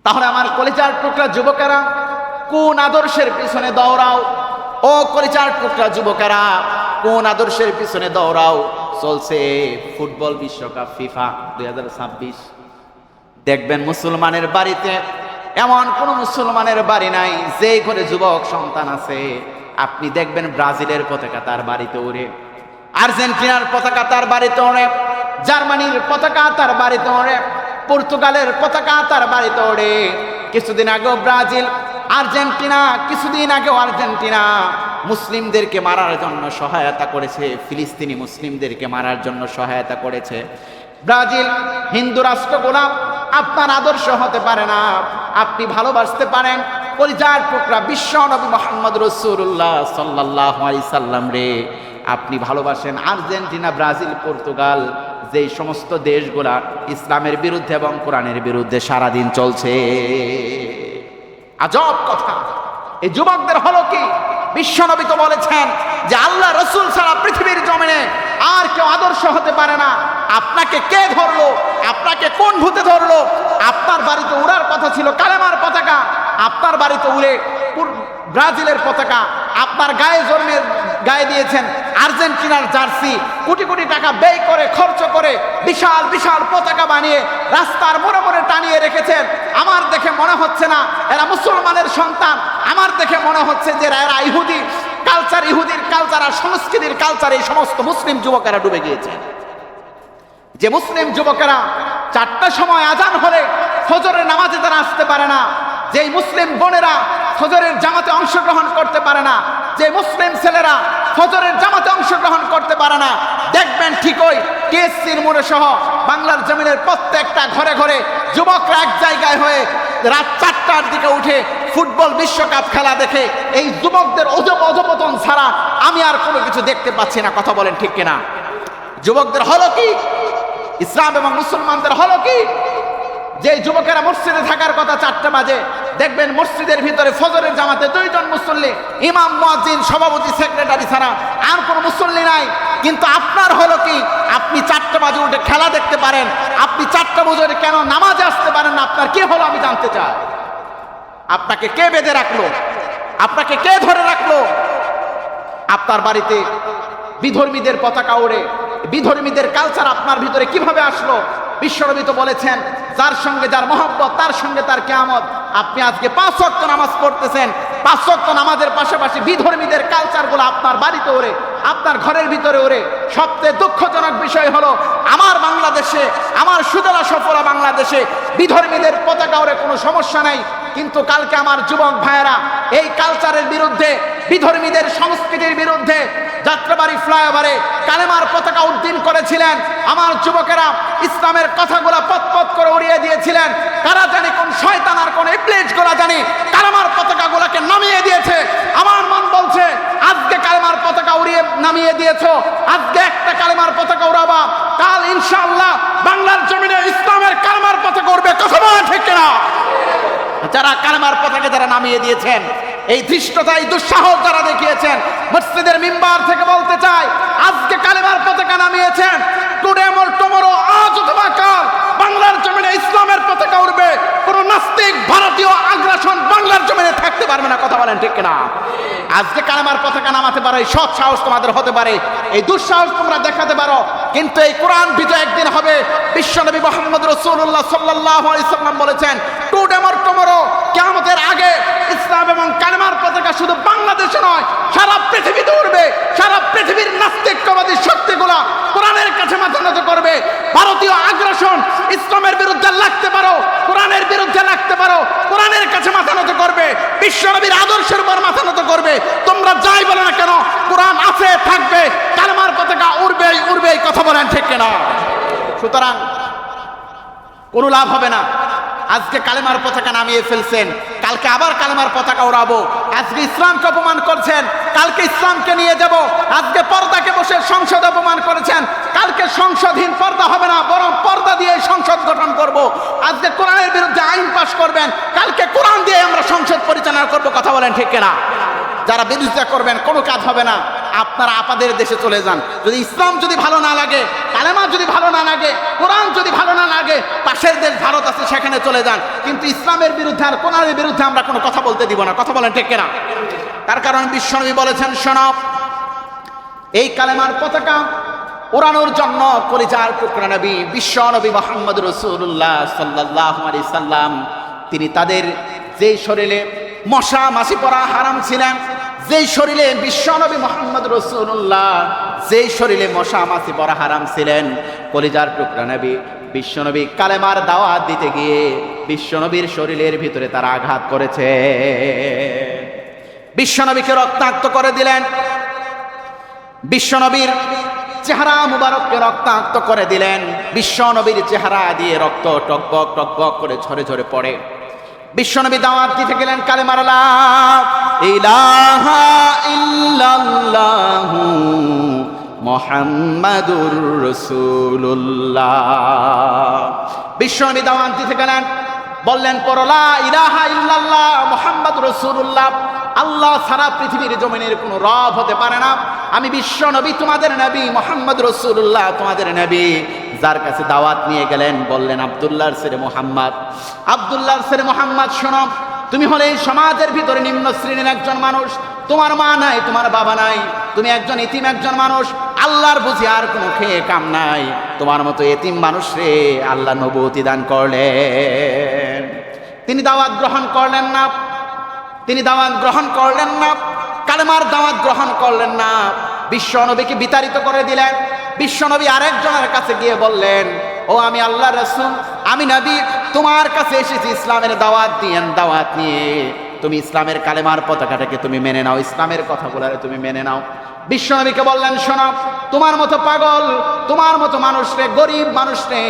তাহলে আমার কলিজার টুকরা যুবকেরা, কোন আদর্শের পিছনে দৌড়াও? ও কলিজার টুকরা যুবকেরা, কোন আদর্শের পিছনে দৌড়াও? চলছে ফুটবল বিশ্বকাপ ফিফা 2026। দেখবেন মুসলমানের বাড়িতে এমন কোন মুসলমানের বাড়ি নাই যে ঘরে যুবক সন্তান আছে, আপনি দেখবেন ব্রাজিলের পতাকা তার বাড়িতে ওড়ে, আর্জেন্টিনার পতাকা তার বাড়িতে ওড়ে, জার্মানির পতাকা তার বাড়িতে ওড়ে, পর্তুগালের পতাকা তার বাড়িতে ওড়ে। কিছুদিন আগেও ব্রাজিল, আর্জেন্টিনা, কিছুদিন আগেও আর্জেন্টিনা মুসলিমদেরকে মারার জন্য সহায়তা করেছে, ফিলিস্তিনি মুসলিমদেরকে মারার জন্য সহায়তা করেছে। ব্রাজিল হিন্দু রাষ্ট্র গোলাপ আপনার আদর্শ হতে পারে না। আপনি ভালোবাসতে পারেন কলিজার টুকরা বিশ্ব নবী মুহাম্মদ রাসূলুল্লাহ সাল্লাল্লাহু আলাইহি সাল্লাম রে, আপনি ভালোবাসেন আর্জেন্টিনা, ব্রাজিল, পর্তুগাল, যেই সমস্ত দেশগুলা ইসলামের বিরুদ্ধে এবং কোরআনের বিরুদ্ধে সারাদিন চলছে। আজব কথা। এই যুবকদের হলো কি? বিশ্বনবী তো বলেছেন যে আল্লাহ রসুল ছাড়া পৃথিবীর জমিনে আর কেউ আদর্শ হতে পারে না। আপনাকে কে ধরলো? আপনাকে কোন ভূতে ধরলো? আপনার বাড়িতে উড়ার কথা ছিল কালেমার পতাকা, আপনার বাড়িতে উড়ে ব্রাজিলের পতাকা, আপনার গায়ে দিয়েছেন আর্জেন্টিনার জার্সি, কোটি কোটি টাকা ব্যয় করে খরচ করে বিশাল বিশাল পতাকা বানিয়ে রাস্তার মোড়ে মোড়ে টানিয়ে রেখেছেন। আমার দেখে মনে হচ্ছে না এরা মুসলমানের সন্তান, আমার দেখে মনে হচ্ছে যে এরা ইহুদি কালচার, ইহুদির কালচার আর সংস্কৃতির কালচার এই সমস্ত মুসলিম যুবকেরা ডুবে গিয়েছে। যে মুসলিম যুবকেরা 4টার সময় আজান হলে ফজরের নামাজে তারা আসতে পারে না, যেই মুসলিম বোনেরা ফজরের জামাতে অংশগ্রহণ করতে পারে না, যে মুসলিম ছেলেরা ফজরের জামাতে অংশগ্রহণ করতে পারে না, দেখবেন ঠিকই টিএসসির মোড়ে সহ বাংলার জমিনের প্রত্যেকটা ঘরে ঘরে যুবকরা এক জায়গায় হয়ে রাত 4টার দিকে উঠে ফুটবল বিশ্বকাপ খেলা দেখে। এই যুবকদের অধপতন ছাড়া আমি আর কোনো কিছু দেখতে পাচ্ছি না। কথা বলেন ঠিক কিনা? যুবকদের হলো কি? ইসলাম এবং মুসলমানদের হলো কি? যে যুবকেরা মসজিদে থাকার কথা 4টা বাজে, দেখবেন মসজিদের ভিতরে ফজরের জামাতে 2 জন মুসল্লি, ইমাম, মুয়াজ্জিন, সভাপতি, সেক্রেটারি ছাড়া আর কোনো মুসল্লি নাই। কিন্তু আপনার হলো কি? আপনি 4টা বাজে উঠে খেলা দেখতে পারেন, আপনি 4টা বাজে কেন নামাজে আসতে পারেন না? আপনার কি হলো আমি জানতে চাই। আপনাকে কে বেঁধে রাখলো? আপনাকে কে ধরে রাখলো? আপনার বাড়িতে বিধর্মীদের পতাকা ওড়ে, বিধর্মীদের কালচার আপনার ভিতরে কিভাবে আসলো? বিশ্বনবী তো বলেছেন যার সঙ্গে যার মহব্বত তার সঙ্গে তার কিয়ামত। আপনি আজকে 5 ওয়াক্ত নামাজ পড়তেছেন, 5 ওয়াক্ত নামাজের পাশাপাশি বিধর্মীদের কালচারগুলো আপনার বাড়িতে ওড়ে, আপনার ঘরের ভিতরে ওড়ে। সবচেয়ে দুঃখজনক বিষয় হলো আমার বাংলাদেশে, আমার সুজলা সফলা বাংলাদেশে বিধর্মীদের পতাকা ওড়ে কোনো সমস্যা নাই, কিন্তু কালকে আমার যুবক ভাইয়েরা এই কালচারের বিরুদ্ধে, বিধর্মীদের সংস্কৃতির বিরুদ্ধে যাত্রাবাড়ি ফ্লাইওভারে কালেমার পতাকা উড্ডীন করেছিলেন। আমার যুবকেরা ইসলামের কথাগুলো পথ করে উড়িয়ে দিয়েছিলেন। কারা জানি কোন শয়তান আর কোন ইবলিস গোলা জানি কালেমার পতাকাগুলোকে নামিয়ে দিয়েছে। আমার মন বলছে আজকে কালেমার পতাকা উড়িয়ে নামিয়ে দিয়েছো, আজকে একটা কালেমার পতাকা উড়াবা, কাল ইনশাআল্লাহ বাংলার জমিনে ইসলামের কালেমার পতাকা উড়বে। কথা বলা ঠিক কিনা? যারা কালেমার পতাকা যারা নামিয়ে দিয়েছেন, এই ধৃষ্টতা, এই দুঃসাহস যারা দেখিয়েছেন, মসজিদের মিম্বার থেকে বলতে চাই আজকে কালেমার পতাকা নামিয়েছেন, টুডে মোর টুমরো, আজ অথবা কাল বাংলার জমিনে ইসলামের পতাকা উঠবে। কোন নাস্তিক ভারতীয় আগ্রাসন বাংলার জমিনে থাকতে পারবে না। কথা বলেন ঠিক কিনা? আজকে কালেমার পতাকা নামাতে পারো, এই সৎ সাহস তোমাদের হতে পারে, এই দুঃসাহস তোমরা দেখাতে পারো, কিন্তু এই কোরআন বিজয় একদিন হবে। বিশ্বনবী মুহাম্মদ রাসূলুল্লাহ সাল্লাল্লাহু আলাইহি সাল্লাম বলেছেন টুডে মোর টুমরো, কিয়ামতের আগে ইসলাম এবং কালেমার পতাকা শুধু বাংলাদেশে নয় সারা পৃথিবীতে উড়বে। সারা পৃথিবীর নাস্তিকবাদী শক্তিগুলা কোরআনের কাছে মাথা নত করবে। ভারতীয় আগ্রাসন ইসলামের বিরুদ্ধে লাগতে পারো, কোরআনের বিরুদ্ধে লাগতে পারো, কোরআনের কাছে মাথা নত করবে, বিশ্বনবীর আদর্শের উপর মাথা নত করবে। তোমরা যাই বলো না কেন, কোরআন আছে, থাকবে, কালেমার পতাকা উড়বেই উড়বেই। কথা বলেন ঠিক কিনা? সুতরাং কোনো লাভ হবে না। আজকে কালেমার পতাকা নামিয়ে ফেলছেন, কালকে আবার কালেমার পতাকা ওড়াবো। আজকে ইসলামকে অপমান করছেন, কালকে ইসলামকে নিয়ে যাব। আজকে পর্দাকে বসে সংসদ অপমান করেছেন, কালকে সংসদহীন পর্দা হবে না, বরং পর্দা দিয়ে সংসদ গঠন করব। আজকে কোরআনের বিরুদ্ধে আইন পাশ করবেন, কালকে কোরআন দিয়ে আমরা সংসদ পরিচালনা করব। কথা বলেন ঠিক কিনা? যারা বিরোধিতা করবেন কোনো কাজ হবে না, আপনারা আপনাদের দেশে চলে যান। যদি ইসলাম যদি ভালো না লাগে, কালেমা যদি ভালো না লাগে, কোরআন যদি ভালো না লাগে, পাশের দেশ ভারত আছে সেখানে চলে যান, কিন্তু ইসলামের বিরুদ্ধে আর কোরআনের বিরুদ্ধে আমরা কোনো কথা বলতে দিব না। কথা বলেন ঠিক কিনা? তার কারণ বিশ্বনবী বলেছেন, শোনো, এই কালেমার পতাকা ওড়ানোর জন্য কলিজার টুকরা নবী বিশ্বনবী মুহাম্মদ রাসূলুল্লাহ সাল্লাল্লাহু আলাইহি সাল্লাম, তিনি তাদের যেই শরীরে মশা মাছি পড়া হারাম ছিলেন, যেই শরীরে বিশ্বনবী মুহাম্মদ রাসূলুল্লাহ যেই শরীরে মশা মাছি পড়া হারাম ছিলেন, কলিজার টুকরা নবী বিশ্বনবী কালেমার দাওয়াত দিতে গিয়ে বিশ্বনবীর শরীরের ভিতরে তারা আঘাত করেছে, বিশ্বনবীকে রক্তাক্ত করে দিলেন, বিশ্বনবীর চেহারা মুবারককে রক্তাক্ত করে দিলেন, বিশ্বনবীর চেহারা দিয়ে রক্ত টকবক টকবক করে ঝরে ঝরে পড়ে। বিশ্বনবী দাওয়াত দিতে গেলেন কালেমার লা ইলাহা ইল্লাল্লাহু মুহাম্মাদুর রাসূলুল্লাহ। বিশ্বনবী দাওয়াত দিতে গেলেন, বললেন পড়ো লা ইলাহা ইল্লাল্লাহ মুহাম্মাদুর রাসূলুল্লাহ, আল্লাহ সারা পৃথিবীর জমিনের কোনো রব হতে পারে না, আমি বিশ্ব নবী তোমাদের নবী মুহাম্মদ রাসূলুল্লাহ তোমাদের নবী। যার কাছে দাওয়াত নিয়ে গেলেন বললেন আব্দুল্লাহর ছেলে মুহাম্মদ, আব্দুল্লাহর ছেলে মুহাম্মদ শোনো, তুমি হলে এই সমাজের ভিতরে নিম্ন শ্রেণীর একজন মানুষ, তোমার মা নাই, তোমার বাবা নাই, তুমি একজন ইতিম একজন মানুষ, আল্লাহর বুঝি আর কোনো খেয়ে কাম নাই, তোমার মতো এতিম মানুষ রে আল্লাহ নবুয়তি দান করলেন। তিনি দাওয়াত গ্রহণ করলেন না, তিনি দাওয়াত গ্রহণ করলেন না, কালেমার দাওয়াত গ্রহণ করলেন না, বিশ্বনবীকে বিতাড়িত করে দিলেন। বিশ্বনবী আরেকজনের কাছে গিয়ে বললেন, ও আমি আল্লাহর রাসূল, আমি নবী, তোমার কাছে এসেছি ইসলামের দাওয়াত দিয়েন, দাওয়াত নিয়ে তুমি ইসলামের কালেমার পতাকাটাকে তুমি মেনে নাও, ইসলামের কথাগুলোরে তুমি মেনে নাও। বিশ্বনবীকে বললেন, শোনো, তোমার মতো পাগল, তোমার মতো মানুষরে, গরিব মানুষরে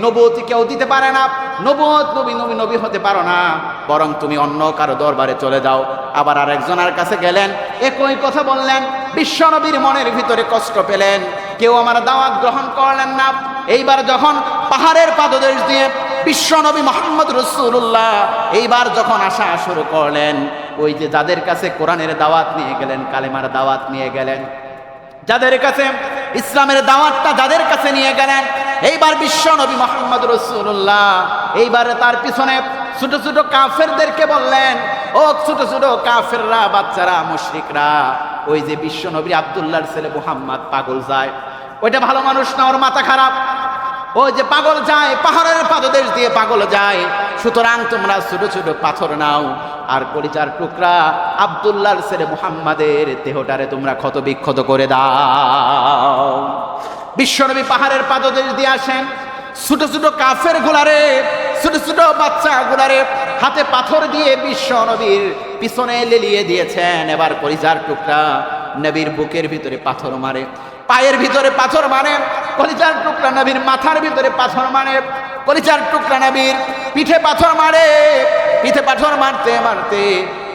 নবুয়তি কেউ দিতে পারে না, নবুয়ত নবী হতে পারো না, বরং তুমি অন্য কারো দরবারে চলে যাও। আবার আরেকজনের কাছে গেলেন, একই কথা বললেন। বিশ্বনবীর মনের ভিতরে কষ্ট পেলেন, কেউ আমার দাওয়াত গ্রহণ করলেন না। এইবার যখন পাহাড়ের পাদদেশ দিয়ে বিশ্বনবী মুহাম্মদ রাসূলুল্লাহ এইবার যখন আসা শুরু করলেন, ওই যে যাদের কাছে কোরআনের দাওয়াত নিয়ে গেলেন, কালেমার দাওয়াত নিয়ে গেলেন, যাদের কাছে ইসলামের দাওয়াতটা যাদের কাছে নিয়ে গেলেন, এইবার বিশ্বনবী মুহাম্মদ রাসূলুল্লাহ এইবার তার পিছনে ছোট ছোট কাফেরদেরকে বললেন, ও ছোট ছোট কাফেররা, বাচ্চারা, মুশরিকরা, ওই যে বিশ্বনবী আব্দুল্লাহর ছেলে মুহাম্মদ পাগল যায়, ওইটা ভালো মানুষ না, ওর মাথা খারাপ, ওই যে পাগল যায়, পাহাড়ের পাদদেশ দিয়ে পাগল যায়, সুতরাং তোমরা ছোট ছোট পাথর নাও আর কলিজার টুকরা আব্দুল্লাহর ছেলে মুহাম্মাদের দেহটারে তোমরা ক্ষত বিক্ষত করে দাও। বিশ্বনবী পাহাড়ের পাদদেশ দিয়ে আসেন, ছোট ছোট কাফের গুলারে, ছোট ছোট বাচ্চা গুলারে হাতে পাথর দিয়ে বিশ্বনবীর পিছনে লেলিয়ে দিয়েছেন। এবার কলিজার টুকরা নবীর বুকের ভিতরে পাথর মারে, পায়ের ভিতরে পাথর মারে, কলিজার টুকরা নবীর মাথার ভিতরে পাথর মারে, কলিজার টুকরা নবীর পিঠে পাথর মারে, পিঠে পাথর মারতে মারতে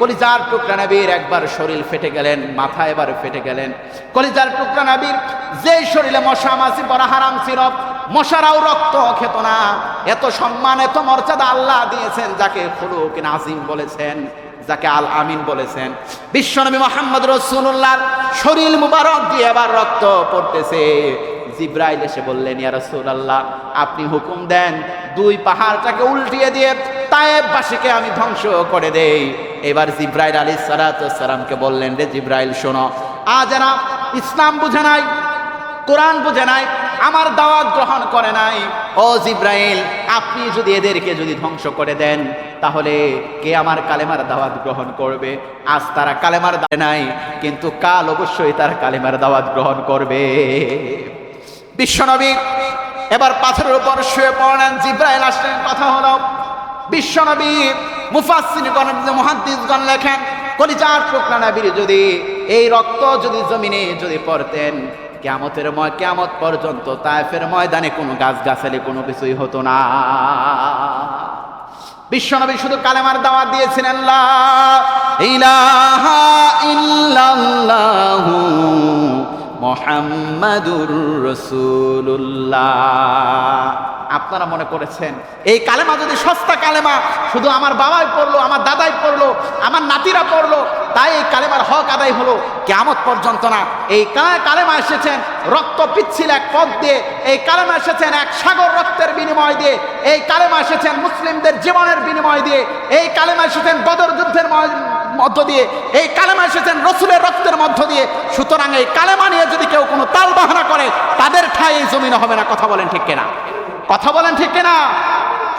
কলিজার টুকরা নবীর একবার শরীর ফেটে গেলেন, মাথা এবার ফেটে গেলেন। কলিজার টুকরা নবীর যেই শরীরে মশা মাছি পড়া হারাম ছিল, মশারাও রক্ত খেত না, এত সম্মান এত মর্যাদা আল্লাহ দিয়েছেন, যাকে খুলুকিন আযীম বলেছেন, যাকে আল আমিন বলেছেন। বিশ্বনবী মুহাম্মদ রাসূলুল্লাহর শরীর মুবারক দিয়ে আবার রক্ত পড়তেছে। জিব্রাইল এসে বললেন, ইয়া রাসূলুল্লাহ, আপনি হুকুম দেন দুই পাহাড়টাকে উল্টিয়ে দিয়ে তায়েববাসীকে আমি ধ্বংস করে দেই। এবার জিব্রাইল আলাইহিস সালাতু ওয়াস সালামকে বললেন, রে জিব্রাইল শোনো, আজ এরা ইসলাম বুঝে নাই, কোরআন বুঝে নাই, আমার দাওয়াত গ্রহণ করে নাই। ও জিব্রাইল, আপনি যদি এদেরকে যদি ধ্বংস করে দেন, তাহলে কে আমার কালেমার দাওয়াত গ্রহণ করবে? আজ তারা কালেমার দাওয়াত নাই, কিন্তু কাল অবশ্যই তারা কালেমার দাওয়াত গ্রহণ করবে। বিশ্বনবী এবার পাথরের উপর শুয়ে পড়লেন, জিব্রাইল আসলেন, কথা হলো। বিশ্বনবী মুফাসসিরগণ, মুহাদ্দিসগণ লেখেন, কলিজার টুকরা নবীর যদি এই রক্ত যদি জমিনে যদি পড়তেন, কিয়ামত পর্যন্ত তায়েফের ময়দানে কোনো গাছগাছালি কোনো কিছুই হতো না। বিশ্বনবী শুধু কালেমার দাওয়াত দিয়েছিলেন, লা ইলাহা ইল্লাল্লাহু মুহাম্মাদুর রাসূলুল্লাহ। আপনারা মনে করেছেন এই কালেমা যদি সস্তা কালেমা, শুধু আমার বাবাই পড়লো, আমার দাদাই পড়লো, আমার নাতিরা পড়লো, তাই এই কালেমার হক আদায় হলো, কিয়ামত পর্যন্ত না। এই কালেমা এসেছেন রক্ত পিচ্ছিল এক পথ দিয়ে, এই কালেমা এসেছেন এক সাগর রক্তের বিনিময় দিয়ে, এই কালেমা এসেছেন মুসলিমদের জীবনের বিনিময় দিয়ে, এই কালেমা এসেছেন বদর যুদ্ধের মধ্য দিয়ে, এই কালেমা এসেছেন রসুলের রক্তের মধ্য দিয়ে। সুতরাং এই কালেমা নিয়ে যদি কেউ কোনো তাল বাহানা করে, তাদের ঠাঁই এই জমিনে হবে না। কথা বলেন ঠিক কিনা? কথা বলেন ঠিক কিনা?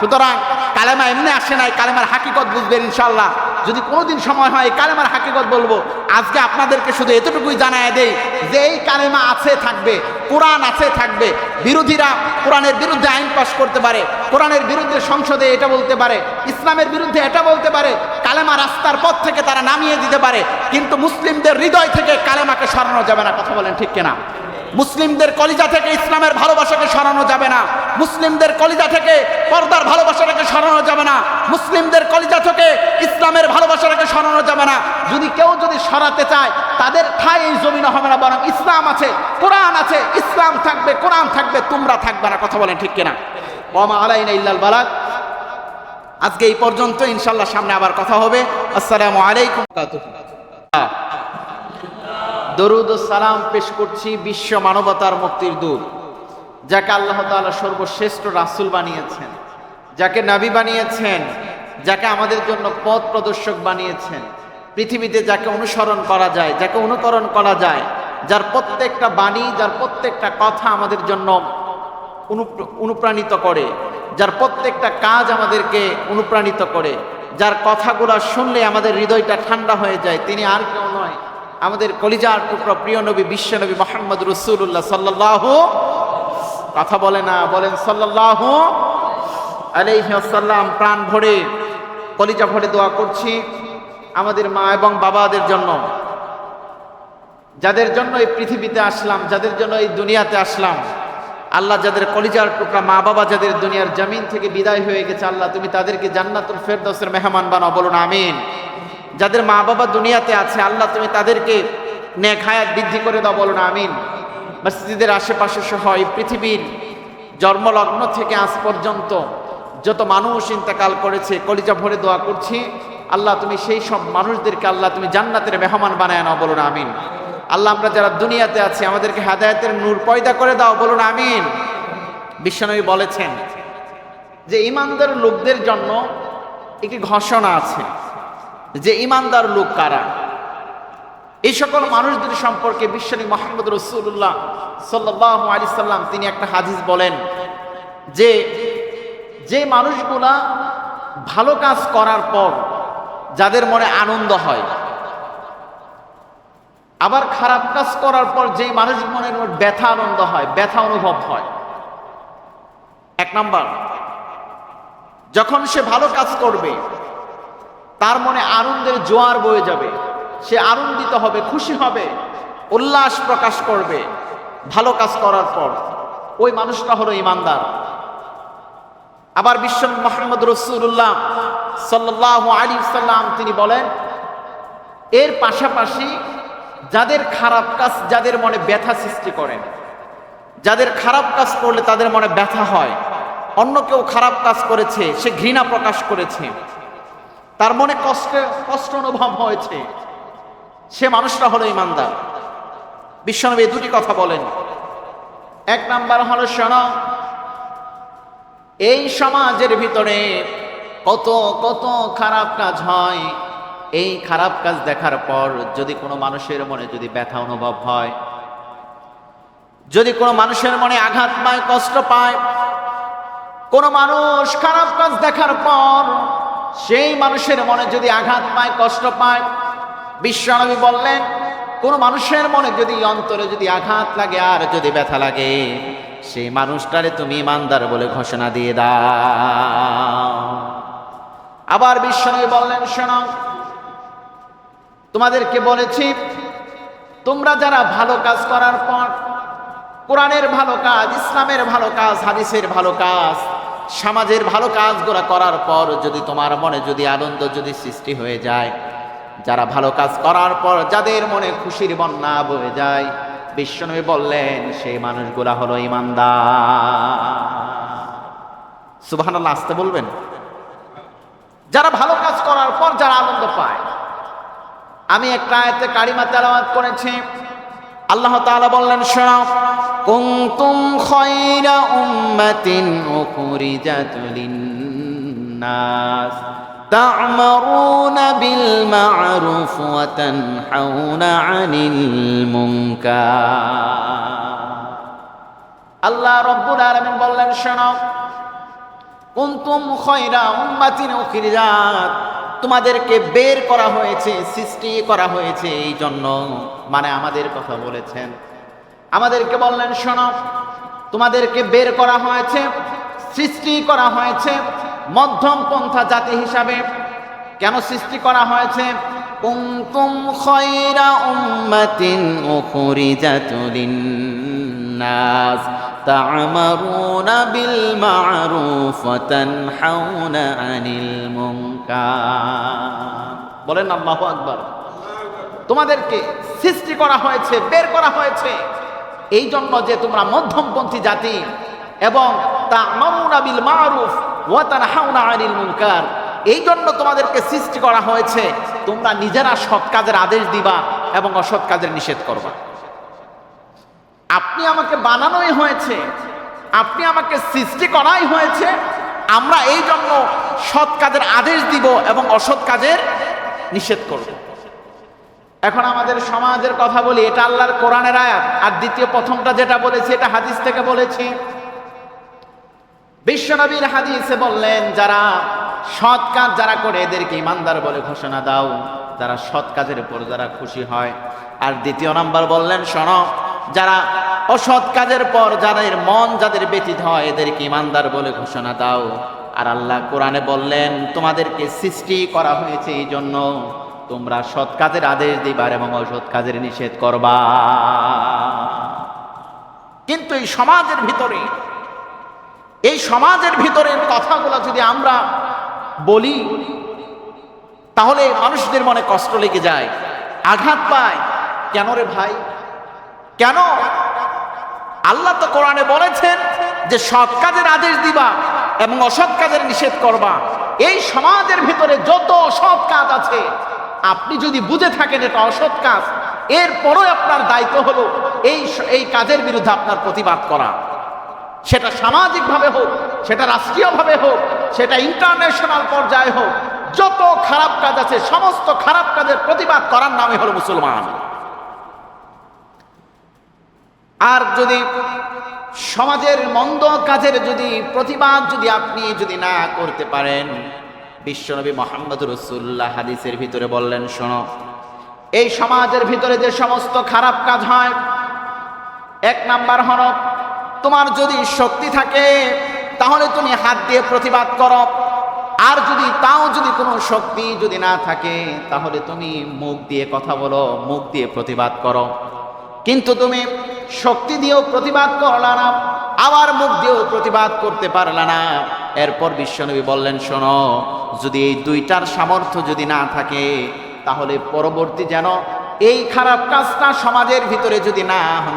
সুতরাং কালেমা এমনি আসে নাই, কালেমার হাকিকত বুঝবেন ইনশাআল্লাহ। যদি কোনোদিন সময় হয় কালেমার হাকিকত বলবো। আজকে আপনাদেরকে শুধু এতটুকুই জানায় দেই যে এই কালেমা আছে থাকবে, কোরআন আছে থাকবে। বিরোধীরা কোরআনের বিরুদ্ধে আইন পাশ করতে পারে, কোরআনের বিরুদ্ধে সংসদে এটা বলতে পারে, ইসলামের বিরুদ্ধে এটা বলতে পারে, কালেমা রাস্তার পথ থেকে তারা নামিয়ে দিতে পারে, কিন্তু মুসলিমদের হৃদয় থেকে কালেমাকে সরানো যাবে না। কথা বলেন ঠিক কিনা? মুসলিমদের কলিজা থেকে ইসলামের ভালোবাসাকে সরানো যাবে না, মুসলিমদের কলিজা থেকে পর্দার ভালোবাসাটাকে সরানো যাবে না, মুসলিমদের কলিজা থেকে ইসলামের ভালোবাসাটাকে সরানো যাবে না। যদি কেউ সরাতে চায়, তাদের ঠাঁই এই জমিনে হবে না, বরং ইসলাম আছে, কোরআন আছে, ইসলাম থাকবে, কোরআন থাকবে, তোমরা থাকবে না। কথা বলেন ঠিক কিনা? ওয়া মা আলাইনা ইল্লাল বালাগ। আজকে এই পর্যন্ত, ইনশাআল্লাহ সামনে আবার কথা হবে। আসসালামু আলাইকুম। দরুদ ও সালাম পেশ করছি বিশ্ব মানবতার মুক্তির দূত, যাকে আল্লাহ তাআলা সর্বশ্রেষ্ঠ রাসূল বানিয়েছেন, যাকে নবী বানিয়েছেন, যাকে আমাদের জন্য পথ প্রদর্শক বানিয়েছেন, পৃথিবীতে যাকে অনুসরণ করা যায়, যাকে অনুকরণ করা যায়, যার প্রত্যেকটা বাণী, যার প্রত্যেকটা কথা আমাদের জন্য অনুপ্রাণিত করে, যার প্রত্যেকটা কাজ আমাদেরকে অনুপ্রাণিত করে, যার কথাগুলো শুনলে আমাদের হৃদয়টা ঠান্ডা হয়ে যায়, তিনি আর কেউ নয়, আমাদের কলিজার টুকরা প্রিয় নবী বিশ্বনবী মুহাম্মদ রাসূলুল্লাহ সাল্লাল্লাহু, কথা বলে না, বলেন সাল্লাল্লাহু আলাইহি ওয়াসাল্লাম। প্রাণ ভরে কলিজা ভরে দোয়া করছি আমাদের মা এবং বাবাদের জন্য, যাদের জন্য এই পৃথিবীতে আসলাম, যাদের জন্য এই দুনিয়াতে আসলাম। আল্লাহ, যাদের কলিজার টুকরা মা বাবা যাদের দুনিয়ার জমিন থেকে বিদায় হয়ে গেছে, আল্লাহ তুমি তাদেরকে জান্নাতুল ফেরদৌসের মেহমান বানাও, বলুন আমিন। যাদের মা বাবা দুনিয়াতে আছে, আল্লাহ তুমি তাদেরকে নেক হায়াত বৃদ্ধি করে দাও, বলুন আমিন। মসজিদের আশেপাশে সহ এই পৃথিবীর জন্মলগ্ন থেকে আজ পর্যন্ত যত মানুষ ইন্তেকাল করেছে, কলিজা ভরে দোয়া করছি আল্লাহ তুমি সেই সব মানুষদেরকে আল্লাহ তুমি জান্নাতের মেহমান বানায় নাও, বলুন আমিন। আল্লাহ, আমরা যারা দুনিয়াতে আছি আমাদেরকে হেদায়েতের নূর পয়দা করে দাও, বলুন আমিন। বিশ্বনবী বলেছেন যে ঈমানদার লোকদের জন্য একটি ঘোষণা আছে, যে ঈমানদার লোক কারা। এই সকল মানুষদের সম্পর্কে বিশ্বনবী মুহাম্মদ রাসূলুল্লাহ সাল্লাল্লাহু আলাইহি সাল্লাম তিনি একটা হাদিস বলেন যে যে মানুষগুলা ভালো কাজ করার পর যাদের মনে আনন্দ হয়, আবার খারাপ কাজ করার পর যে মানুষ মনের ব্যথা আনন্দ হয়, ব্যথা অনুভব হয়। এক নাম্বার, যখন সে ভালো কাজ করবে তার মনে আনন্দের জোয়ার বয়ে যাবে, সে আনন্দিত হবে, খুশি হবে, উল্লাস প্রকাশ করবে ভালো কাজ করার পর, ওই মানুষটা হলো ঈমানদার। আবার বিশ্বনবী মুহাম্মদ রাসূলুল্লাহ সাল্লাল্লাহু আলাইহি সাল্লাম তিনি বলেন, এর পাশাপাশি যাদের খারাপ কাজ যাদের মনে ব্যথা সৃষ্টি করেন, যাদের খারাপ কাজ করলে তাদের মনে ব্যথা হয়, অন্য কেউ খারাপ কাজ করেছে, সে ঘৃণা প্রকাশ করেছে, তার মনে কষ্ট অনুভব হয়েছে, সে মানুষটা হলো ঈমানদার। বিশ্বনবী দুটি কথা বলেন। এক নাম্বার হলো, শোনো, এই সমাজের ভিতরে কত কত খারাপ কাজ হয়, এই খারাপ কাজ দেখার পর যদি কোনো মানুষের মনে যদি ব্যথা অনুভব হয়, যদি কোনো মানুষের মনে আঘাত পায়, কষ্ট পায়, কোনো মানুষ খারাপ কাজ দেখার পর সেই মানুষের মনে যদি আঘাত পায়, কষ্ট পায়, বিশ্বনবী বললেন, কোন মানুষের মনে যদি অন্তরে যদি আঘাত লাগে আর যদি ব্যথা লাগে, সেই মানুষটারে তুমি ঈমানদার বলে ঘোষণা দিয়ে দাও। আবার বিশ্বনবী বললেন, শোনো, তোমাদেরকে বলেছি তোমরা যারা ভালো কাজ করার পর, কোরআনের ভালো কাজ, ইসলামের ভালো কাজ, হাদিসের ভালো কাজ, সমাজের ভালো কাজগুলো করার পর যদি তোমার মনে যদি আনন্দ যদি সৃষ্টি হয়ে যায়, যারা ভালো কাজ করার পর যাদের মনে খুশির বন্যা বয়ে যায়, বিশ্বনবী বললেন সেই মানুষগুলা হলো ঈমানদার। সুবহানাল্লাহ আসতে বলবেন। যারা ভালো কাজ করার পর যারা আনন্দ পায়। আমি একটা আয়াতে কারিমা তেলাওয়াত করেছি, আল্লাহ তাআলা বললেন শোনো, কুনতুম খায়রা উম্মাতিন উখরিজাত লিন-নাস তা'মারুনা বিল মা'রুফ ওয়া তানহাউনা 'আনিল মুনকার। আল্লাহ রাব্বুল আলামিন বললেন শোনো, কুনতুম খায়রা উম্মাতিন উখরিজাত, তোমাদেরকে বের করা হয়েছে, সৃষ্টি করা হয়েছে এই জন্য, মানে আমাদের কথা বলেছেন, আমাদেরকে বললেন শোনো, তোমাদেরকে বের করা হয়েছে, সৃষ্টি করা হয়েছে মধ্যম পন্থা জাতি হিসাবে। কেন সৃষ্টি করা হয়েছে? কুনতুম খায়রা উম্মাতিন উখরিজাত লিন-নাস তা'মারুনা বিল মা'রুফ ওয়া তানহাউনা 'আনিল মুনকার। বলেন আল্লাহু আকবার। তোমাদেরকে সৃষ্টি করা হয়েছে, বের করা হয়েছে এই জন্য যে তোমরা মধ্যমপন্থী জাতি, এবং তা'মারুনা বিল মা'রুফ ওয়া তানহাউনা 'আনিল মুনকার, এই জন্য তোমাদেরকে সৃষ্টি করা হয়েছে তোমরা নিজেরা সৎ কাজের আদেশ দিবা এবং অসৎ কাজের নিষেধ করবা। আপনি আমাকে বানানোই হয়েছে, আপনি আমাকে সৃষ্টি করাই হয়েছে, আমরা এই জন্য সৎ কাজের আদেশ দিব এবং অসৎ কাজের নিষেধ করব। এখন আমাদের সমাজের কথা বলি, এটা আল্লাহর কোরআনের আয়াত, আর দ্বিতীয় প্রথমটা যেটা বলেছি এটা হাদিস থেকে বলেছি। বিশ্বনবীর হাদিসে বললেন, যারা সৎ কাজ যারা করে এদেরকে ইমানদার বলে ঘোষণা দাও, যারা সৎ কাজের উপর যারা খুশি হয়। আর দ্বিতীয় নাম্বার বললেন, শোনো, যারা অসৎ কাজের পর যাদের মন যাদের ব্যথিত হয় এদেরকে ইমানদার বলে ঘোষণা দাও। আর আল্লাহ কোরআনে বললেন, তোমাদেরকে সৃষ্টি করা হয়েছে এই জন্য তোমরা সৎ কাজের আদেশ দিবার এবং অসৎ কাজের নিষেধ করবা। কিন্তু এই সমাজের ভিতরের কথাগুলো যদি আমরা বলি তাহলে মানুষদের মনে কষ্ট লেগে যায়, আঘাত পায়। কেন রে ভাই, কেন? আল্লাহ তো কোরআনে বলেছেন যে সৎ কাজের আদেশ দিবা এবং অসৎ কাজের নিষেধ করবা। এই সমাজের ভিতরে যত অসৎ কাজ আছে, আপনি যদি বুঝে থাকেন এটা অসৎ কাজ, এরপরও আপনার দায়িত্ব হলো এই কাজের বিরুদ্ধে আপনার প্রতিবাদ করা। সেটা সামাজিকভাবে হোক, সেটা রাষ্ট্রীয়ভাবে হোক, সেটা ইন্টারন্যাশনাল পর্যায়ে হোক, যত খারাপ কাজ আছে সমস্ত খারাপ কাজের প্রতিবাদ করার নামে হলো মুসলমান। আর যদি সমাজের মন্দ কাজের প্রতিবাদ আপনি না করতে পারেন, বিশ্বনবী মুহাম্মদ রাসূলুল্লাহ হাদিসের ভিতরে বললেন, শোনো, এই সমাজের ভিতরে যে সমস্ত খারাপ কাজ হয়, এক নাম্বার হলো, তোমার যদি শক্তি থাকে তাহলে তুমি হাত দিয়ে প্রতিবাদ করো, আর তাও কোনো শক্তি না থাকে তাহলে তুমি মুখ দিয়ে কথা বলো, মুখ দিয়ে প্রতিবাদ করো। কিন্তু তুমি শক্তি দিয়েও প্রতিবাদ করলা না, আবার মুখ দিয়েও প্রতিবাদ করতে পারলা না। এরপর বিশ্বনবী বললেন, শোনো, যদি এই দুইটার সামর্থ্য না থাকে তাহলে পরবর্তী যেন এই খারাপ কাজটা সমাজের ভিতরে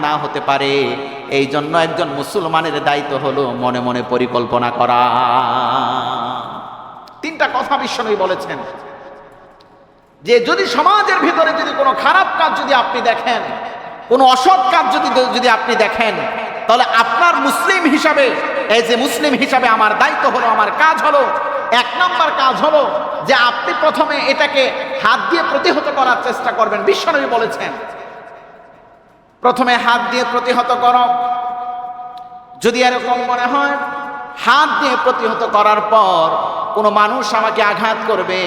না হতে পারে, এই জন্য একজন মুসলমানের দায়িত্ব হলো মনে মনে পরিকল্পনা করা। তিনটা কথা বিশ্বনবী বলেছেন যে যদি সমাজের ভিতরে কোনো খারাপ কাজ আপনি দেখেন, কোনো অসৎ কাজ যদি আপনি দেখেন, তাহলে আপনার মুসলিম হিসাবে, এই যে মুসলিম হিসাবে আমার দায়িত্ব হলো, আমার কাজ হলো, এক নম্বর কাজ হলো যে আপনি প্রথমে এটাকে হাত দিয়ে প্রতিহত করার চেষ্টা করবেন। বিশ্বনবী বলেছেন প্রথমে হাত দিয়ে প্রতিহত করো। যদি এরকম মনে হয় হাত দিয়ে প্রতিহত করার পর কোনো মানুষ আমাকে আঘাত করবে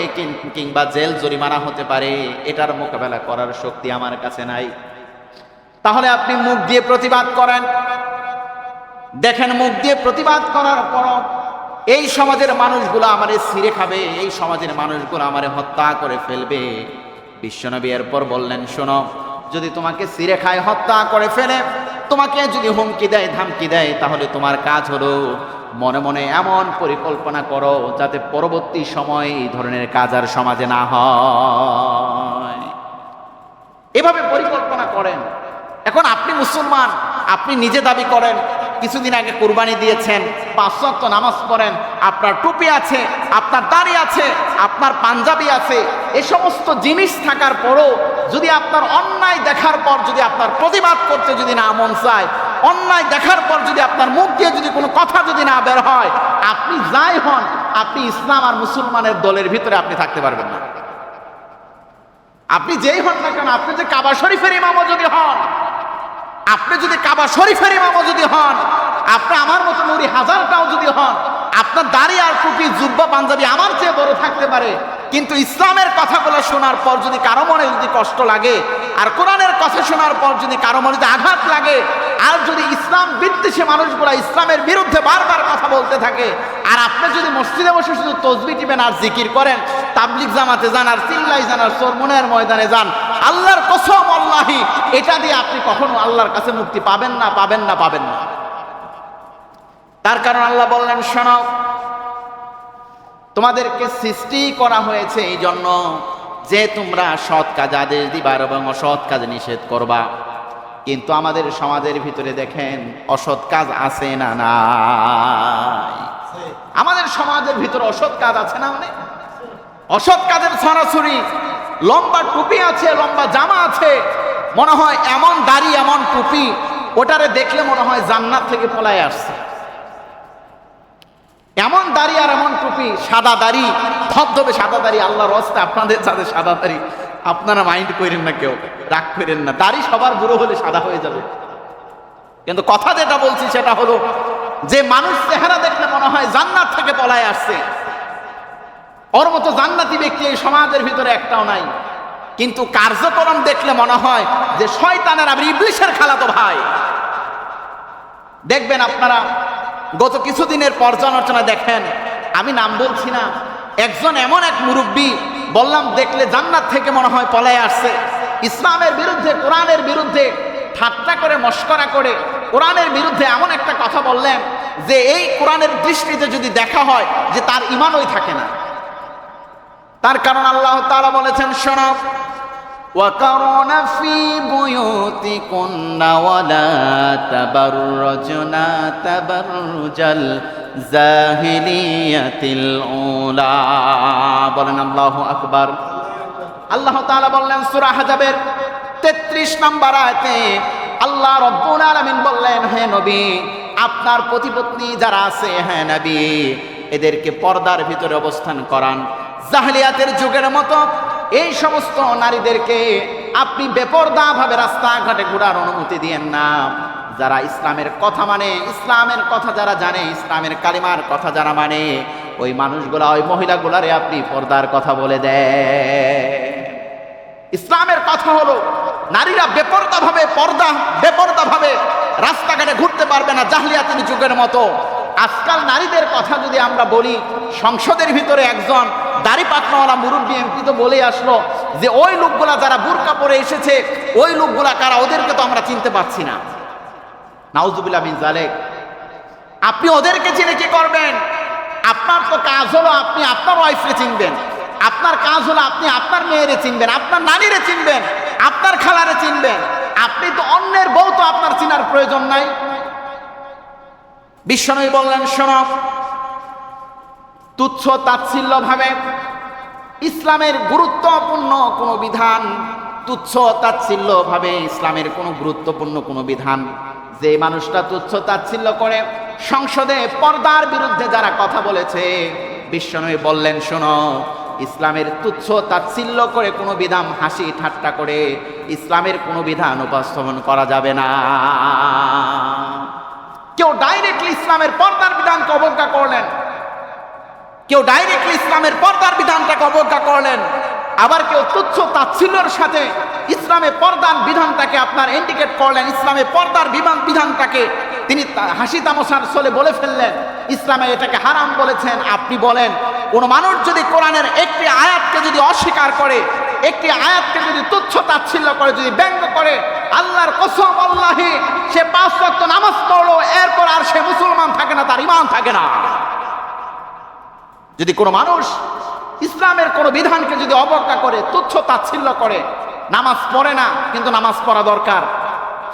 কিংবা জেল জরিমানা হতে পারে, এটার মোকাবেলা করার শক্তি আমার কাছে নাই, তাহলে আপনি মুখ দিয়ে প্রতিবাদ করেন। দেখেন মুখ দিয়ে প্রতিবাদ করার পর এই সমাজের মানুষগুলো আমারে ছিঁড়ে খাবে, এই সমাজের মানুষগুলো আমারে হত্যা করে ফেলবে। বিশ্বনবী এরপর বললেন, শোনো, যদি তোমাকে ছিঁড়ে খায়, হত্যা করে ফেলে, তোমাকে যদি হুমকি দেয়, ধামকি দেয়, তাহলে তোমার কাজ হলো মনে মনে এমন পরিকল্পনা করো যাতে পরবর্তী সময় এই ধরনের কাজ আর সমাজে না হয়। এভাবে পরিকল্পনা করেন। এখন আপনি মুসলমান, আপনি নিজে দাবি করেন কিছুদিন আগে কুরবানি দিয়েছেন, 5 ওয়াক্ত নামাজ পড়েন, আপনার টুপি আছে, আপনার দাড়ি আছে, আপনার পাঞ্জাবি আছে, এই সমস্ত জিনিস থাকার পরও যদি আপনার অন্যায় দেখার পর যদি আপনার প্রতিবাদ করতে যদি না মন চায়, অন্যায় দেখার পর যদি আপনার মুখ দিয়ে যদি কোনো কথা যদি না বের হয়, আপনি যাই হন, আপনি ইসলাম আর মুসলমানের দলের ভিতরে আপনি থাকতে পারবেন না। আপনি যেই হন না কেন, আপনি যে কাবা শরীফের ইমামও যদি হন, আপনি যদি কাবা শরীফের ইমামও যদি হন, আপনি আমার মতো নুরি হাজারটাও যদি হন, আপনার দাড়ি আর টুপি জুব্বা পাঞ্জাবি আমার চেয়ে বড় থাকতে পারে, কিন্তু ইসলামের কথাগুলো শোনার পর যদি কারো মনে যদি কষ্ট লাগে, আর কোরআনের কথা শোনার পর যদি কারো মনে যদি আঘাত লাগে, আর যদি ইসলাম বিদ্বেষী মানুষগুলা ইসলামের বিরুদ্ধে বারবার কথা বলতে থাকে, আর আপনি যদি মসজিদে বসে শুধু তসবিহ টিপেন আর জিকির করেন, তাবলিগ জামাতে যান আর চিল্লাই যান আর চরমনের ময়দানে যান, আল্লাহর কসম আল্লাহি, এটা দিয়ে আপনি কখনো আল্লাহর কাছে মুক্তি পাবেন না, পাবেন না, পাবেন না। তার কারণ আল্লাহ বললেন, শোনো, তোমাদেরকে সৃষ্টি করা হয়েছে এই জন্য যে তোমরা সৎ কাজ আদেশ দিবার এবং অসৎ কাজ নিষেধ করবা। কিন্তু আমাদের সমাজের ভিতরে দেখেন অসৎ কাজ আছে না নাই? আমাদের সমাজের ভিতরে অসৎ কাজ আছে না? মানে অসৎ কাজের ছড়াছড়ি, লম্বা টুপি আছে, লম্বা জামা আছে, মনে হয় এমন দাড়ি এমন টুপি, ওটারে দেখলে মনে হয় জান্নাত থেকে পলায় আসছে। এমন দাড়ি আর এমন টুপি, সাদা দাড়ি, ধবধবে সাদা দাড়ি। আল্লাহর রাস্তে আপনাদের সাথে সাদা দাড়ি আপনারা মাইন্ড করেন না, কেউ রাগ করেন না, দাড়ি সবার বুড়ো হলে সাদা হয়ে যাবে। কিন্তু কথা যেটা বলছি সেটা হলো যে মানুষ চেহারা দেখলে মনে হয় জান্নাত থেকে পলায় আসছে, ওর মতো জান্নাতি ব্যক্তি এই সমাজের ভিতরে একটাও নাই। কিন্তু কার্যক্রম দেখলে মনে হয় যে শয়তানের আবার ইবলিশের খালাতো ভাই। দেখবেন আপনারা গত কিছুদিনের পর্যালোচনা দেখেন, আমি নাম বলছি না, একজন এমন এক মুরব্বী বললাম দেখলে জান্নাত থেকে মনে হয় পলায় আসছে, ইসলামের বিরুদ্ধে, কোরআনের বিরুদ্ধে ঠাট্টা করে মস্করা করে কোরআনের বিরুদ্ধে এমন একটা কথা বললেন যে এই কোরআনের দৃষ্টিতে যদি দেখা হয় যে তার ঈমানই থাকে না। তার কারণ আল্লাহ তাআলা বলেছেন, শোনো, وَقَرْنَ فِي بُيُوتِكُنَّ وَلَا تَبَرَّجْنَ تَبَرُّجَ الْجَاهِلِيَّةِ الْأُولَى। বলেন আল্লাহু আকবার। আল্লাহ তাআলা বললেন সূরা হাজাবের 33 নম্বর আয়াতে আল্লাহ রাব্বুল আলামিন বললেন, হে নবী, আপনার পতিপত্নী যারা আছে, হ্যাঁ নবী, এদেরকে পর্দার ভিতরে অবস্থান করান। জাহেলিয়াতের যুগের মতো এই সমস্ত নারীদেরকে আপনি বেপরদা ভাবে রাস্তাঘাটে ঘোরার অনুমতি দিয়েন না। যারা ইসলামের কথা মানে, ইসলামের কথা যারা জানে, ইসলামের কালিমার কথা যারা মানে, ওই মানুষগুলা, ওই মহিলাগুলারে আপনি পর্দার কথা বলে দেন। ইসলামের কথা হলো নারীরা বেপরদা ভাবে, বেপরদা ভাবে রাস্তাঘাটে ঘুরতে পারবে না জাহেলিয়াতের যুগের মতো। আজকাল নারীদের কথা যদি আমরা বলি, সংসদের ভিতরে একজন দাড়ি পাকনাওয়ালা মুরব্বী এমপি তো বলে আসলো যে ওই লোকগুলা যারা বুরকা পরে এসেছে, ওই লোকগুলা কারা, ওদেরকে তো আমরা চিনতে পারছি না। নাউজুবিল্লাহ মিন যালিক। আপনি ওদেরকে চিনে কি করবেন? আপনার তো কাজ হলো আপনি আপনার ওয়াইফকে চিনবেন, আপনার কাজ হলো আপনি আপনার মেয়েরে চিনবেন, আপনার নানিরে চিনবেন, আপনার খালারে চিনবেন। আপনি তো অন্যের বউ, তো আপনার চিনার প্রয়োজন নাই। বিশ্বনবী বললেন, শোনো, তুচ্ছ তাচ্ছিল্য ভাবে ইসলামের গুরুত্বপূর্ণ কোন বিধান, তুচ্ছ তাচ্ছিল্য ভাবে ইসলামের কোন গুরুত্বপূর্ণ কোন বিধান, যে মানুষটা তুচ্ছ তাচ্ছিল্য করে সংসদে পর্দার বিরুদ্ধে যারা কথা বলেছে, বিশ্বনবী বললেন, শোনো, ইসলামের তুচ্ছ তাচ্ছিল্য করে কোনো বিধান, হাসি ঠাট্টা করে ইসলামের কোনো বিধান উপস্থাপন করা যাবে না। কেউ ডাইরেক্টলি ইসলামের পর্দার বিধানকে অবজ্ঞা করলেন, কেউ ডাইরেক্টলি ইসলামের পর্দার বিধানটাকে অবজ্ঞা করলেন, আবার কেউ তুচ্ছ তাচ্ছিল্যের সাথে ইসলামের পর্দার বিধানটাকে আপনার ইন্ডিকেট করলেন, ইসলামের পর্দার বিধানটাকে তিনি হাসি তামাশার ছলে বলে ফেললেন, ইসলামে এটাকে হারাম বলেছেন। আপনি বলেন, কোন মানুষ যদি কোরআনের একটি আয়াতকে যদি অস্বীকার করে, একটি আয়াতকে যদি তুচ্ছ তাচ্ছিল্য করে, যদি ব্যঙ্গ করে, আল্লাহর কসম আল্লাহি, সে 5 ওয়াক্ত নামাজ পড়লো, এরপর আর সে মুসলমান থাকে না, তার ঈমান থাকে না। যদি কোনো মানুষ ইসলামের কোনো বিধানকে যদি অবজ্ঞা করে, তুচ্ছ তাচ্ছিল্য করে, নামাজ পড়ে না, কিন্তু নামাজ পড়া দরকার,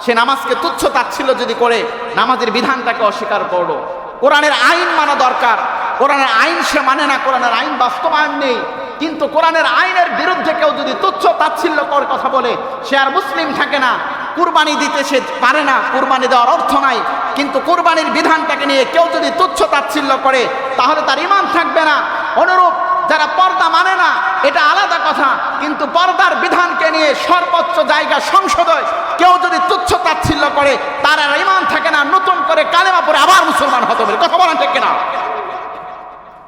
সে নামাজকে তুচ্ছ তাচ্ছিল্য যদি করে নামাজের বিধানটাকে অস্বীকার করলো। কোরআনের আইন মানা দরকার, কোরআনের আইন সে মানে না, কোরআনের আইন বাস্তবায়ন নেই, কিন্তু কোরআনের আইনের বিরুদ্ধে কেউ যদি তুচ্ছ তাচ্ছিল্য করে কথা বলে সে আর মুসলিম থাকে না। কুরবানি দিতে সে পারে না, কুরবানি দেওয়ার অর্থ নাই, কিন্তু কুরবানির বিধানটাকে নিয়ে কেউ যদি তুচ্ছ তাচ্ছিল্য করে তাহলে তার ঈমান থাকবে না। অনুরূপ যারা পর্দা মানে না এটা আলাদা কথা, কিন্তু পর্দার বিধানকে নিয়ে সর্বোচ্চ জায়গা সংসদে কেউ যদি তুচ্ছ তাচ্ছিল্য করে তার আর ঈমান থাকে না, নতুন করে কালেমা পড়ে আবার মুসলমান হতে পারে। কথা বলেন ঠিক কিনা?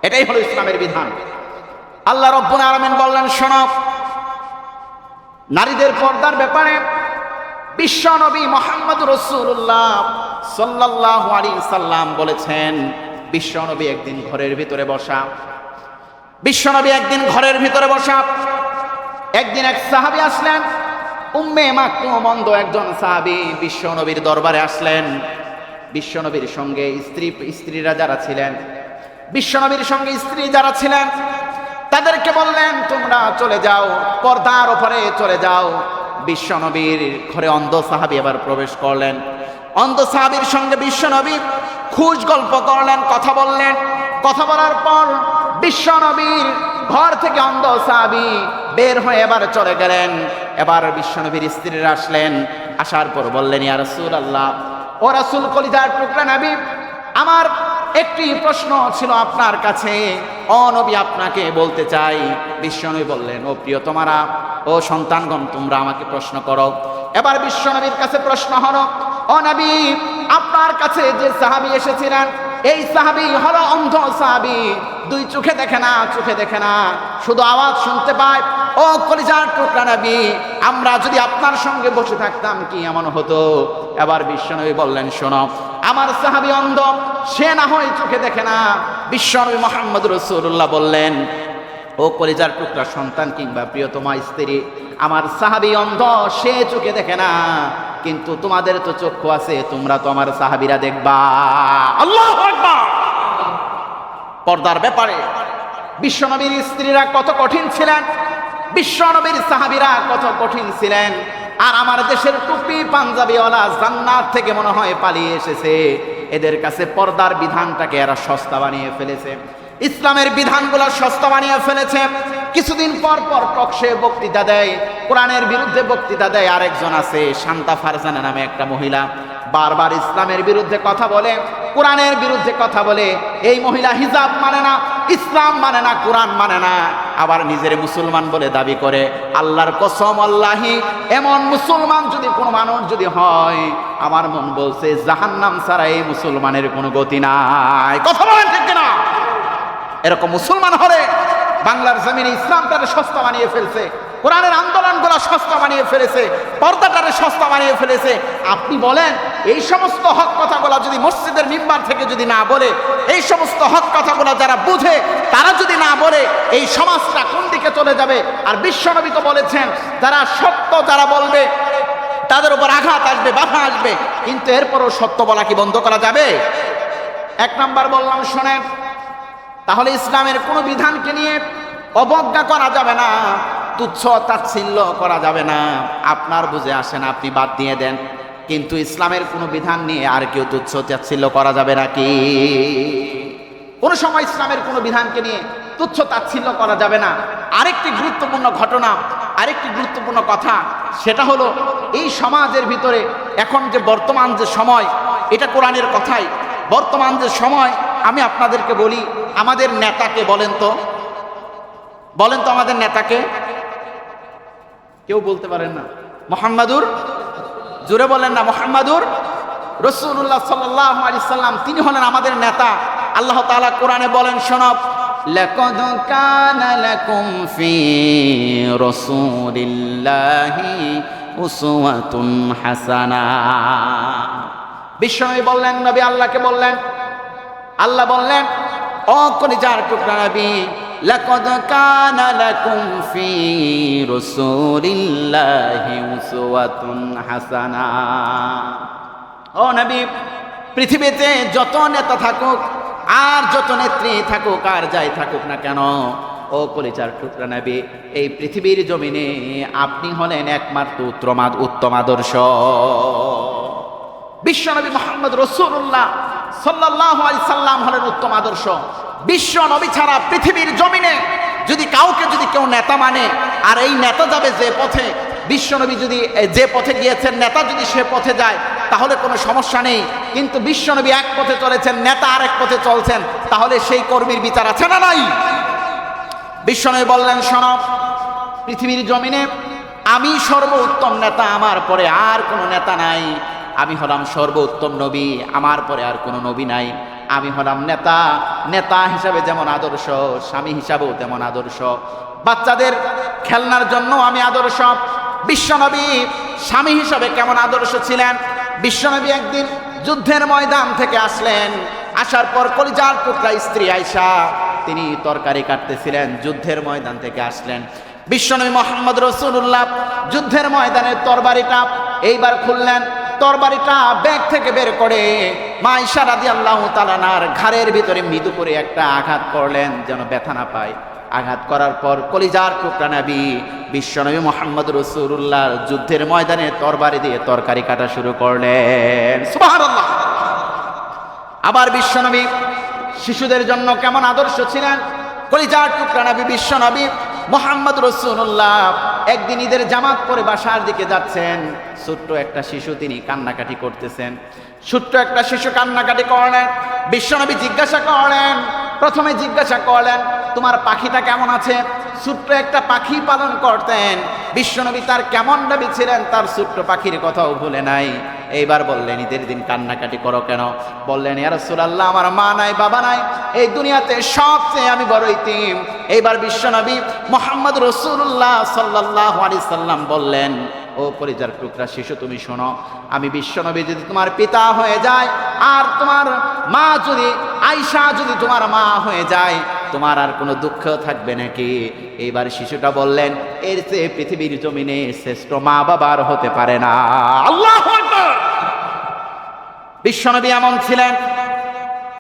এটাই হলো ইসলামের বিধান। আল্লাহ রাব্বুল আলামিন বললেন, শোনো, নারীদের পর্দার ব্যাপারে বিশ্ব নবী মুহাম্মদ রাসূলুল্লাহ সাল্লাল্লাহু আলাইহি সাল্লাম বলেছেন। বিশ্ব নবী একদিন ঘরের ভিতরে বসা, বিশ্বনবী একদিন ঘরের ভিতরে বসা, একদিন এক সাহাবী আসলেন, উম্মে মাকতুম অন্ধ একজন সাহাবী বিশ্বনবীর দরবারে আসলেন। বিশ্বনবীর সঙ্গে স্ত্রীরা যারা ছিলেন, বিশ্বনবীর সঙ্গে স্ত্রী যারা ছিলেন তাদেরকে বললেন, তোমরা চলে যাও, পর্দার ওপরে চলে যাও। বিশ্বনবীর ঘরে অন্ধ সাহাবী এবার প্রবেশ করলেন। অন্ধ সাহাবীর সঙ্গে বিশ্বনবী খুশ গল্প করলেন, কথা বললেন। কথা বলার পর বিশ্বনবীর ঘর থেকে অন্ধ সাহাবী বের হয়ে এবার চলে গেলেন। এবার বিশ্বনবীর স্ত্রীরা আসলেন, আসার পর বললেন, ইয়া রাসূলুল্লাহ, ও রাসূল কলিজার টুকরা নবী, আমার একটি প্রশ্ন ছিল আপনার কাছে, ও নবী আপনাকে বলতে চাই। বিশ্বনবী বললেন, ও প্রিয়তমারা, ও সন্তানগণ, তোমরা আমাকে প্রশ্ন করো। এবার বিশ্বনবীর কাছে প্রশ্ন হলো, ও নবী, আপনার কাছে যে সাহাবী এসেছিলেন এই সাহাবী হলো অন্ধ সাহাবী, দুই চোখে দেখে না, চোখে দেখে না, শুধু আওয়াজ শুনতে পায়। ও কলিজার টুকরা নবী, আমরা যদি আপনার সঙ্গে বসে থাকতাম কি এমন হতো? এবার বিশ্বনবী বললেন, শোনো, আমার সাহাবী অন্ধ, সে না হয় চোখে দেখে না। বিশ্বনবী মুহাম্মদ রাসূলুল্লাহ বললেন, ও কলিজার টুকরা সন্তান কিংবা প্রিয়তমা স্ত্রী, আমার সাহাবী অন্ধ, সে চোখে দেখে না, কিন্তু তোমাদের তো চক্ষু আছে, তোমরা তো আমার সাহাবীরা দেখবা। আল্লাহু আকবার। পর্দার ব্যাপারে বিশ্বনবীর স্ত্রীরা কত কঠিন ছিলেন, বিশ্বনবীর সাহাবীরা কত কঠিন ছিলেন। আর আমার দেশের টুপি পাঞ্জাবিওয়ালা জান্নাত থেকে মনে হয় পালিয়ে এসেছে। এদের কাছে পর্দার বিধানটাকে এরা সস্তা বানিয়ে ফেলেছে, ইসলামের বিধানগুলো সস্তা বানিয়ে ফেলেছে। কিছুদিন পর পর টকশে বক্তৃতা দেয়, কোরআনের বিরুদ্ধে বক্তৃতা দেয়। আরেকজন আছে শান্তা ফারজানা নামে একটা মহিলা, বারবার ইসলামের বিরুদ্ধে কথা বলে, কোরআনের বিরুদ্ধে কথা বলে। এই মহিলা হিজাব মানে না, ইসলাম মানে না, কোরআন মানে না, আবার নিজের মুসলমান বলে দাবি করে। আল্লাহর কসম, আল্লাহি, এমন মুসলমান যদি কোনো মানুষ যদি হয়, আমার মন বলছে জাহান্নাম ছাড়া এই মুসলমানের কোনো গতি নাই। কথা বলেন ঠিক কিনা? এরকম মুসলমান হলে বাংলার জমিনে ইসলামটারে সস্তা বানিয়ে ফেলছে, কোরআনের আন্দোলনগুলো সস্তা বানিয়ে ফেলেছে, পর্দাটারে সস্তা বানিয়ে ফেলেছে। আপনি বলেন, এই সমস্ত হক কথাগুলো যদি মসজিদের মিম্বার থেকে যদি না বলে, এই সমস্ত হক কথাগুলো যারা বুঝে তারা যদি না বলে, এই সমাজটা কোন দিকে চলে যাবে? আর বিশ্বনবী তো বলেছেন, যারা সত্য যারা বলবে তাদের উপর আঘাত আসবে, বাধা আসবে, কিন্তু এরপরও সত্য বলা কি বন্ধ করা যাবে? এক নাম্বার বললাম, শোনেন, তাহলে ইসলামের কোনো বিধানকে নিয়ে অবজ্ঞা করা যাবে না, তুচ্ছ তাচ্ছিল্য করা যাবে না। আপনার বুঝে আসে না, আপনি বাদ দিয়ে দেন, কিন্তু ইসলামের কোনো বিধান নিয়ে আর কেউ তুচ্ছ তাচ্ছিল্য করা যাবে নাকি? কোনো সময় ইসলামের কোনো বিধানকে নিয়ে তুচ্ছ তাচ্ছিল্য করা যাবে না। আরেকটি গুরুত্বপূর্ণ ঘটনা, আরেকটি গুরুত্বপূর্ণ কথা, সেটা হলো এই সমাজের ভিতরে এখন যে বর্তমান যে সময়, এটা কোরআনের কথাই, বর্তমান যে সময়, আমি আপনাদেরকে বলি, আমাদের নেতাকে বলেন তো, বলেন তো আমাদের নেতাকে, কেউ বলতে পারেন না। মুহাম্মাদুর, জোরে বলেন না, মুহাম্মাদুর রাসূলুল্লাহ সাল্লাল্লাহু আলাইহি সাল্লাম, তিনি হলেন আমাদের নেতা। আল্লাহ তাআলা কোরআনে বলেন, শোনো, লাকাদ কানা লাকুম ফি রাসূলিল্লাহি উসওয়াতুন হাসানাহ। বিশ্বনবী বললেন, নবী আল্লাহকে বললেন, আল্লাহ বললেন, ও কলিজার টুকরা নবী, লাকাদ কানা লাকুম ফি রাসূলিল্লাহি উসওয়াতুন হাসানাহ। ও নবী, পৃথিবীতে যত নেতা থাকুক আর যত নেত্রী থাকুক আর যাই থাকুক না কেন, ও কলিজার টুকরা নবী, এই পৃথিবীর জমিনে আপনি হলেন একমাত্র উত্তম আদর্শ। বিশ্বনবী মুহাম্মদ রাসূলুল্লাহ সাল্লাল্লাহু আলাইহি সাল্লাম হলেন উত্তম আদর্শ। বিশ্ব নবী ছাড়া পৃথিবীর জমিনে যদি কেউ নেতা মানে, আর এই নেতা যাবে যে পথে, বিশ্বনবী যদি যে পথে গিয়েছেন নেতা যদি সে পথে যায় তাহলে কোনো সমস্যা নেই। কিন্তু বিশ্বনবী এক পথে চলেছেন, নেতা আরেক পথে চলছেন, তাহলে সেই কর্মীর বিচার আছে না নাই? বিশ্বনবী বললেন, শোনো, পৃথিবীর জমিনে আমি সর্বোত্তম নেতা, আমার পরে আর কোনো নেতা নাই। আমি হলাম সর্বোত্তম নবী, আমার পরে আর কোনো নবী নাই। আমি হলাম নেতা, নেতা হিসাবে যেমন আদর্শ, স্বামী হিসাবেও তেমন আদর্শ, বাচ্চাদের খেলনার জন্য আমি আদর্শ। বিশ্বনবী স্বামী হিসাবে কেমন আদর্শ ছিলেন? বিশ্বনবী একদিন যুদ্ধের ময়দান থেকে আসলেন, আসার পর কলিজার টুকরা স্ত্রী আয়েশা তিনি তরকারি কাটতেছিলেন, যুদ্ধের ময়দান থেকে আসলেন। বিশ্বনবী মুহাম্মদ রাসূলুল্লাহ যুদ্ধের ময়দানের তরবারিটা এইবার খুললেন, তরবারিটা ব্যাগ থেকে বের করে মা আয়েশা রাদিয়াল্লাহু তাআলা আনহার ঘাড়ের ভিতরে মৃদু করে একটা আঘাত করলেন যেন ব্যথা না পায়। আঘাত করার পর কলিজার টুকরা নবী বিশ্বনবী মুহাম্মদ রাসূলুল্লাহ যুদ্ধের ময়দানে তরবারি দিয়ে তরকারি কাটা শুরু করলেন। সুবহানাল্লাহ। আবার বিশ্বনবী শিশুদের জন্য কেমন আদর্শ ছিলেন? কলিজার টুকরা নবী বিশ্বনবী মুহাম্মদ রাসূলুল্লাহ একদিন ঈদের জামাত পরে বাসার দিকে যাচ্ছেন, ছোট্ট একটা শিশু তিনি কান্নাকাটি করতেছেন। ছোট্ট একটা শিশু কান্নাকাটি করলেন, বিশ্বনবী প্রথমে জিজ্ঞাসা করলেন তোমার পাখিটা কেমন আছে? ছোট্ট একটা পাখি পালন করতেন বিশ্বনবী, তার কেমন নবী ছিলেন, তার ছোট্ট পাখির কথাও ভুলে নাই। এইবার বললেন, ঈদের দিন কান্নাকাটি করো কেন? বললেন, ইয়া রাসূলুল্লাহ, আমার মা নাই, বাবা নাই, এই দুনিয়াতে সবচেয়ে আমি বড় ইতিম। এইবার বিশ্বনবী মুহাম্মদ রাসূলুল্লাহ সাল্লাল্লাহু আলাইহি সাল্লাম বললেন, ও কলিজার টুকরা শিশু, তুমি শোনো, আমি বিশ্বনবী যদি তোমার পিতা হয়ে যায় আর তোমার মা যদি আয়েশা যদি তোমার মা হয়ে যায়, তোমার আর কোনো দুঃখ থাকবে নাকি? এইবার শিশুটা বললেন, এর চেয়ে পৃথিবীর জমিনে শ্রেষ্ঠ মা বাবার হতে পারে না। আল্লাহু আকবার। বিশ্বনবী এমন ছিলেন